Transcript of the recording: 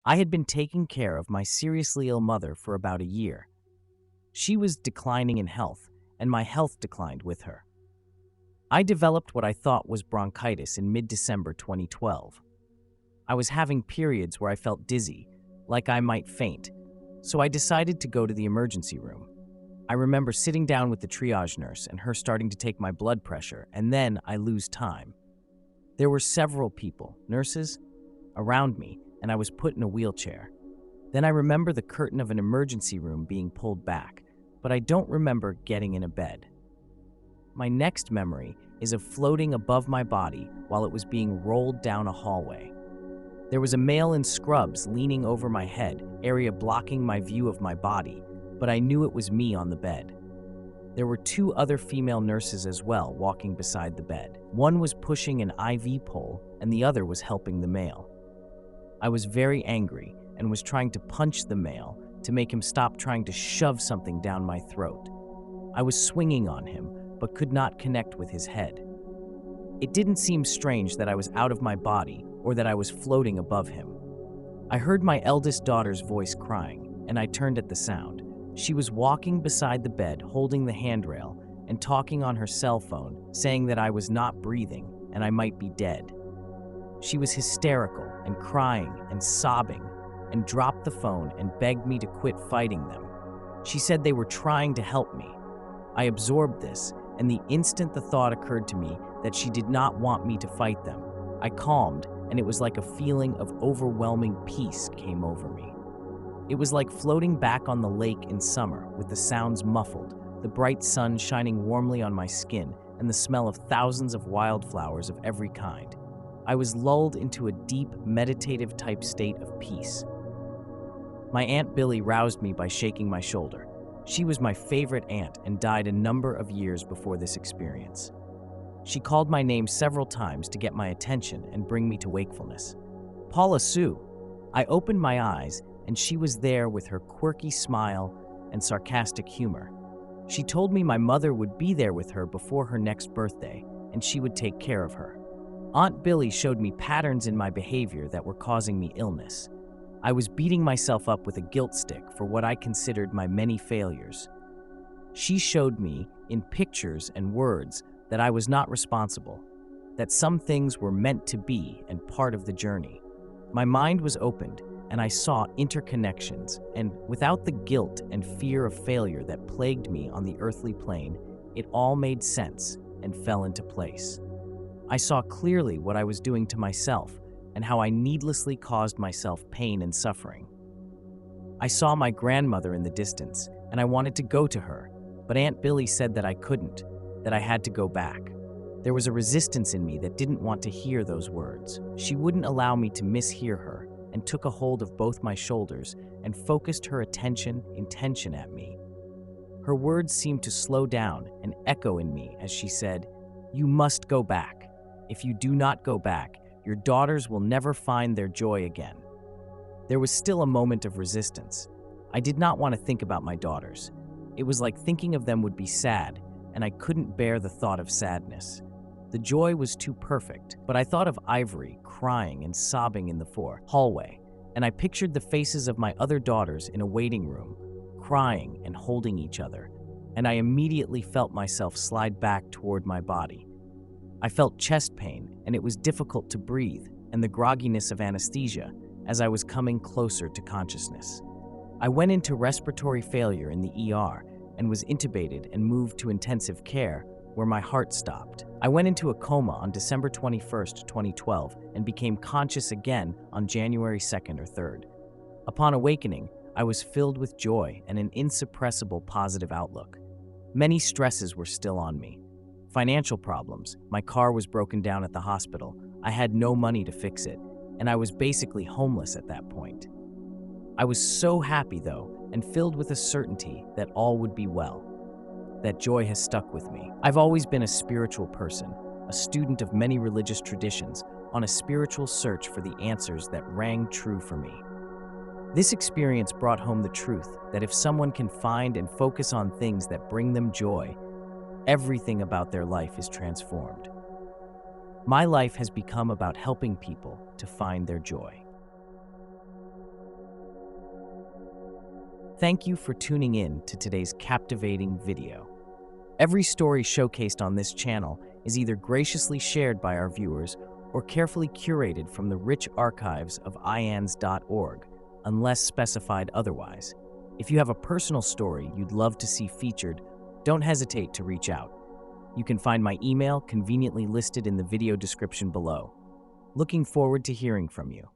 I had been taking care of my seriously ill mother for about a year. She was declining in health, and my health declined with her. I developed what I thought was bronchitis in mid-December 2012. I was having periods where I felt dizzy, like I might faint, so I decided to go to the emergency room. I remember sitting down with the triage nurse and her starting to take my blood pressure, and then I lose time. There were several people, nurses, around me, and I was put in a wheelchair. Then I remember the curtain of an emergency room being pulled back, but I don't remember getting in a bed. My next memory is of floating above my body while it was being rolled down a hallway. There was a male in scrubs leaning over my head, area blocking my view of my body, but I knew it was me on the bed. There were two other female nurses as well walking beside the bed. One was pushing an IV pole and the other was helping the male. I was very angry and was trying to punch the male to make him stop trying to shove something down my throat. I was swinging on him, but could not connect with his head. It didn't seem strange that I was out of my body or that I was floating above him. I heard my eldest daughter's voice crying, and I turned at the sound. She was walking beside the bed, holding the handrail, and talking on her cell phone, saying that I was not breathing and I might be dead. She was hysterical and crying and sobbing, and dropped the phone and begged me to quit fighting them. She said they were trying to help me. I absorbed this, and the instant the thought occurred to me that she did not want me to fight them, I calmed, and it was like a feeling of overwhelming peace came over me. It was like floating back on the lake in summer with the sounds muffled, the bright sun shining warmly on my skin, and the smell of thousands of wildflowers of every kind. I was lulled into a deep, meditative-type state of peace. My Aunt Billy roused me by shaking my shoulder. She was my favorite aunt and died a number of years before this experience. She called my name several times to get my attention and bring me to wakefulness. Paula Sue! I opened my eyes, and she was there with her quirky smile and sarcastic humor. She told me my mother would be there with her before her next birthday, and she would take care of her. Aunt Billy showed me patterns in my behavior that were causing me illness. I was beating myself up with a guilt stick for what I considered my many failures. She showed me, in pictures and words, that I was not responsible, that some things were meant to be and part of the journey. My mind was opened, and I saw interconnections, and without the guilt and fear of failure that plagued me on the earthly plane, it all made sense and fell into place. I saw clearly what I was doing to myself and how I needlessly caused myself pain and suffering. I saw my grandmother in the distance, and I wanted to go to her, but Aunt Billy said that I couldn't, that I had to go back. There was a resistance in me that didn't want to hear those words. She wouldn't allow me to mishear her and took a hold of both my shoulders and focused her intention at me. Her words seemed to slow down and echo in me as she said, "You must go back. If you do not go back, your daughters will never find their joy again." There was still a moment of resistance. I did not want to think about my daughters. It was like thinking of them would be sad, and I couldn't bear the thought of sadness. The joy was too perfect, but I thought of Ivory crying and sobbing in the hallway, and I pictured the faces of my other daughters in a waiting room, crying and holding each other, and I immediately felt myself slide back toward my body. I felt chest pain, and it was difficult to breathe, and the grogginess of anesthesia as I was coming closer to consciousness. I went into respiratory failure in the ER and was intubated and moved to intensive care, where my heart stopped. I went into a coma on December 21st, 2012, and became conscious again on January 2nd or 3rd. Upon awakening, I was filled with joy and an insuppressible positive outlook. Many stresses were still on me. Financial problems, my car was broken down at the hospital, I had no money to fix it, and I was basically homeless at that point. I was so happy though, and filled with a certainty that all would be well. That joy has stuck with me. I've always been a spiritual person, a student of many religious traditions, on a spiritual search for the answers that rang true for me. This experience brought home the truth that if someone can find and focus on things that bring them joy, everything about their life is transformed. My life has become about helping people to find their joy. Thank you for tuning in to today's captivating video. Every story showcased on this channel is either graciously shared by our viewers or carefully curated from the rich archives of ians.org, unless specified otherwise. If you have a personal story you'd love to see featured, don't hesitate to reach out. You can find my email conveniently listed in the video description below. Looking forward to hearing from you.